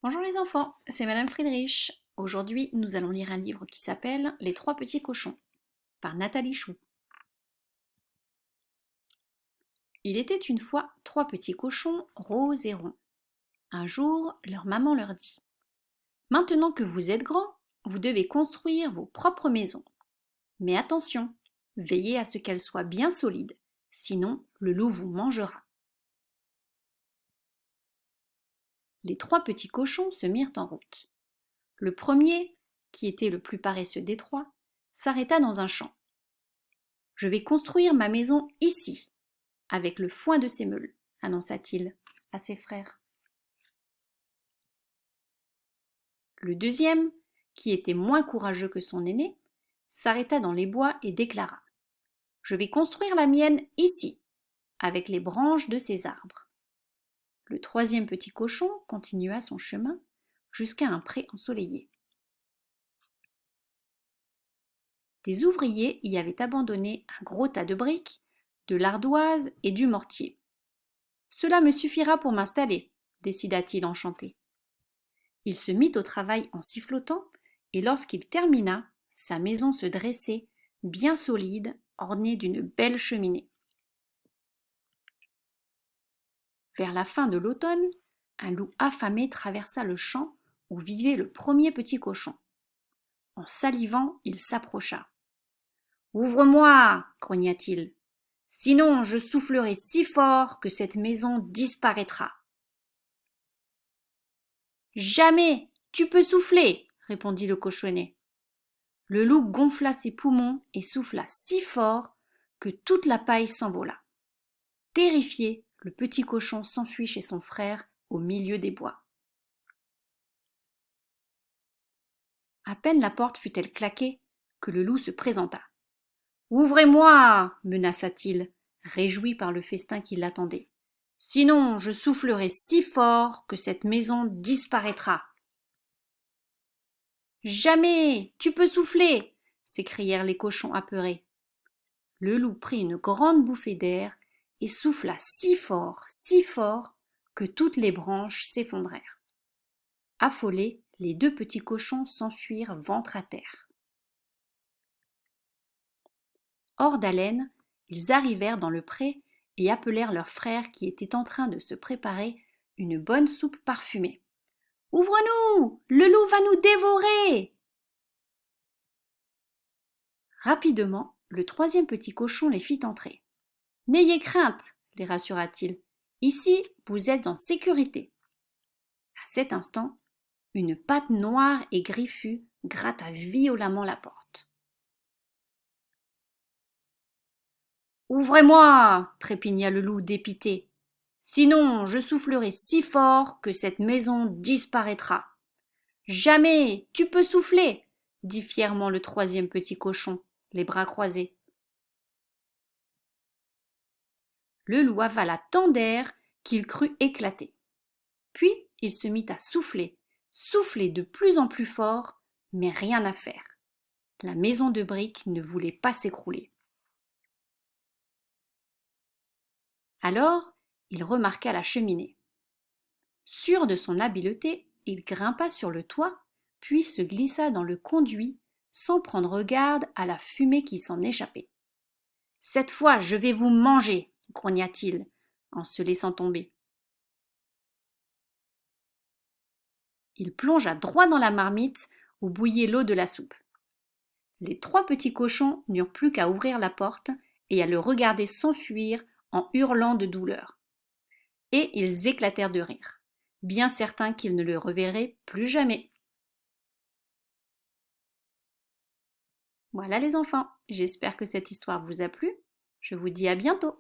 Bonjour les enfants, c'est Madame Friedrich. Aujourd'hui, nous allons lire un livre qui s'appelle Les trois petits cochons par Nathalie Chou. Il était une fois trois petits cochons roses et ronds. Un jour, leur maman leur dit: Maintenant que vous êtes grands, vous devez construire vos propres maisons. Mais attention, veillez à ce qu'elles soient bien solides, sinon le loup vous mangera. Les trois petits cochons se mirent en route. Le premier, qui était le plus paresseux des trois, s'arrêta dans un champ. Je vais construire ma maison ici, avec le foin de ces meules, annonça-t-il à ses frères. Le deuxième, qui était moins courageux que son aîné, s'arrêta dans les bois et déclara: Je vais construire la mienne ici, avec les branches de ces arbres. Le troisième petit cochon continua son chemin jusqu'à un pré ensoleillé. Des ouvriers y avaient abandonné un gros tas de briques, de l'ardoise et du mortier. Cela me suffira pour m'installer, décida-t-il enchanté. Il se mit au travail en sifflotant, et lorsqu'il termina, sa maison se dressait, bien solide, ornée d'une belle cheminée. Vers la fin de l'automne, un loup affamé traversa le champ où vivait le premier petit cochon. En salivant, il s'approcha. Ouvre-moi, grogna-t-il. Sinon, je soufflerai si fort que cette maison disparaîtra. Jamais, tu peux souffler, répondit le cochonnet. Le loup gonfla ses poumons et souffla si fort que toute la paille s'envola. Terrifié, le petit cochon s'enfuit chez son frère au milieu des bois. À peine la porte fut-elle claquée que le loup se présenta. Ouvrez-moi, menaça-t-il, réjoui par le festin qui l'attendait. Sinon, je soufflerai si fort que cette maison disparaîtra. Jamais, tu peux souffler, s'écrièrent les cochons apeurés. Le loup prit une grande bouffée d'air et souffla si fort, que toutes les branches s'effondrèrent. Affolés, les deux petits cochons s'enfuirent ventre à terre. Hors d'haleine, ils arrivèrent dans le pré et appelèrent leur frère qui était en train de se préparer une bonne soupe parfumée. Ouvre-nous! Le loup va nous dévorer! Rapidement, le troisième petit cochon les fit entrer. N'ayez crainte, les rassura-t-il. Ici, vous êtes en sécurité. À cet instant, une patte noire et griffue gratta violemment la porte. Ouvrez-moi, trépigna le loup dépité. Sinon, je soufflerai si fort que cette maison disparaîtra. Jamais, tu peux souffler, dit fièrement le troisième petit cochon, les bras croisés. Le loup avala tant d'air qu'il crut éclater. Puis il se mit à souffler de plus en plus fort, mais rien à faire. La maison de briques ne voulait pas s'écrouler. Alors, il remarqua la cheminée. Sûr de son habileté, il grimpa sur le toit, puis se glissa dans le conduit sans prendre garde à la fumée qui s'en échappait. Cette fois, je vais vous manger, grogna-t-il en se laissant tomber. Il plongea droit dans la marmite où bouillait l'eau de la soupe. Les trois petits cochons n'eurent plus qu'à ouvrir la porte et à le regarder s'enfuir en hurlant de douleur. Et ils éclatèrent de rire, bien certains qu'ils ne le reverraient plus jamais. Voilà les enfants, j'espère que cette histoire vous a plu. Je vous dis à bientôt.